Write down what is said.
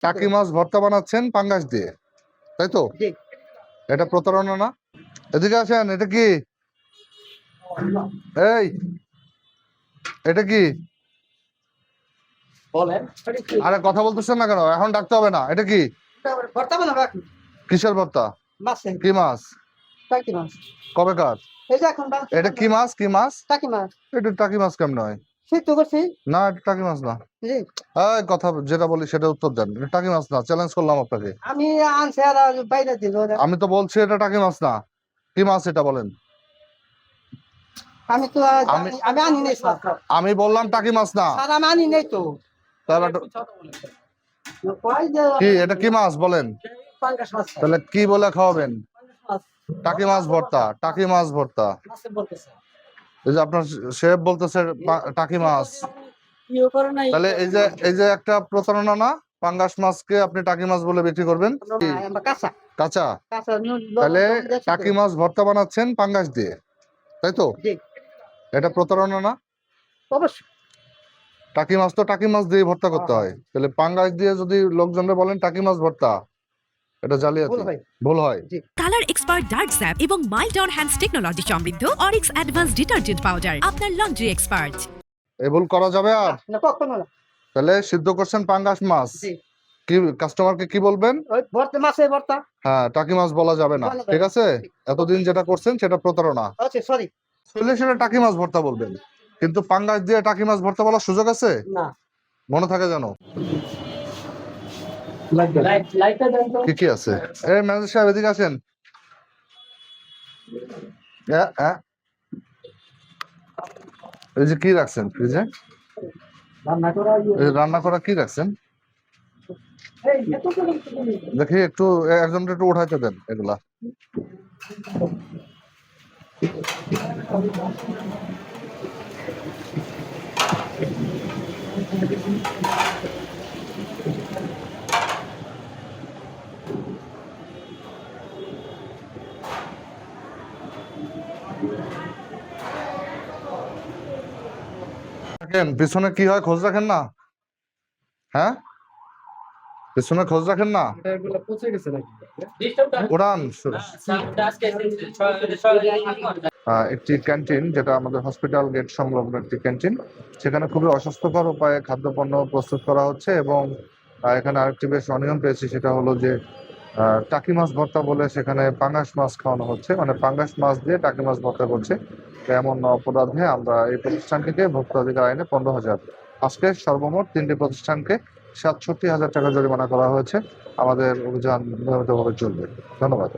টাকি মাছ ভর্তা বানাচ্ছেন পাঙ্গাস দিয়ে, তাই তো? এটা প্রতারণা না? এদিকে আসেন, এটা কি? এই, এটা কি? আরে কথা বলতেছেন না কেন? এখন ডাকতে হবে না। এটা কি? কিসের ভর্তা? কি মাছ? কবেকার? এটা কি মাছ? কি মাছ? এটা টাকি মাছ কেমন হয়? না, এটা টাকি মাছ না। এই কথা যেটা বলি সেটা উত্তর দেন। এটা টাকি মাছ না, চ্যালেঞ্জ করলাম আপনাকে। আমি তো বলছি এটা টাকি মাছ না। কি মাছ এটা বলেন? আমি বললাম টাকি মাছ না। কি এটা কি মাছ বলেন? তাহলে কি বলে খাওয়াবেন? টাকি মাছ ভর্তা, টাকি মাছ ভর্তা। এই যে আপনার শেফ বলতেছে টাকি মাছ, তাহলে এই যে একটা প্রতারণা না? পাঙ্গাস মাছকে আপনি টাকি মাছ বলে বিক্রি করবেন? কাঁচা? তাহলে টাকি মাছ ভর্তা বানাচ্ছেন পাঙ্গাস দিয়ে, তাই তো? এটা প্রতারণা না? অবশ্যই। টাকি মাছ তো টাকি মাছ দিয়ে ভর্তা করতে হয়, তাহলে পাঙ্গাস দিয়ে যদি লোকজনরা বলেন টাকি মাছ ভর্তা, এটা জালিয়াতি, ভুল হয়। কালার এক্সপার্ট ডার্ক স্যাপ এবং মাইল্ড অন হ্যান্ডস টেকনোলজি সমৃদ্ধ অরিক্স অ্যাডভান্স ডিটারজেন্ট পাউডার আপনার লন্ড্রি এক্সপার্ট। এই ভুল করা যাবে আর? না, কখনো না। তাহলে সিদ্ধ করছেন পাঙ্গাস মাছ, কি কাস্টমারকে কি বলবেন? মাছের ভর্তা। হ্যাঁ, টাকি মাছ বলা যাবে না, ঠিক আছে? এতদিন যেটা করছেন সেটা প্রতারণা। আচ্ছা, সরি। তাহলে সেটা টাকি মাছ ভর্তা বলবেন, কিন্তু পাঙ্গাস দিয়ে টাকি মাছ ভর্তা বলার সুযোগ আছে? না। মনে থাকে জানো? কি কি আছে? এই ম্যানেজার সাহেব এদিকে আসেন। এই যে কি রাখছেন ফ্রিজে? রান্না করা কি রাখছেন দেখি একটু, একজনকে একটু উঠাইতে দেন এগুলা। পিছনে কি হয় খোঁজ রাখেন না? হ্যাঁ, পিছনে খোঁজ রাখেন না? উড়ান। একটি ক্যান্টিন, যেটা আমাদের হসপিটাল গেট সংলগ্ন একটি ক্যান্টিন, সেখানে খুবই অস্বাস্থ্যকর উপায়ে খাদ্যপণ্য প্রস্তুত করা হচ্ছে এবং এখানে আরেকটি বেশ অনিয়ম পেয়েছি, সেটা হলো যে টাকি মাছ ভর্তা বলে সেখানে পাঙ্গাস মাছ খাওয়ানো হচ্ছে, মানে পাঙ্গাস মাছ দিয়ে টাকি মাছ ভর্তা করছে। এমন অপরাধে আমরা এই প্রতিষ্ঠানটিকে ভোক্তা অধিকার আইনে 15,000, আজকে সর্বমোট 3টি প্রতিষ্ঠানকে 67,000 টাকা জরিমানা করা হয়েছে। আমাদের অভিযান নিয়মিতভাবে চলবে। ধন্যবাদ।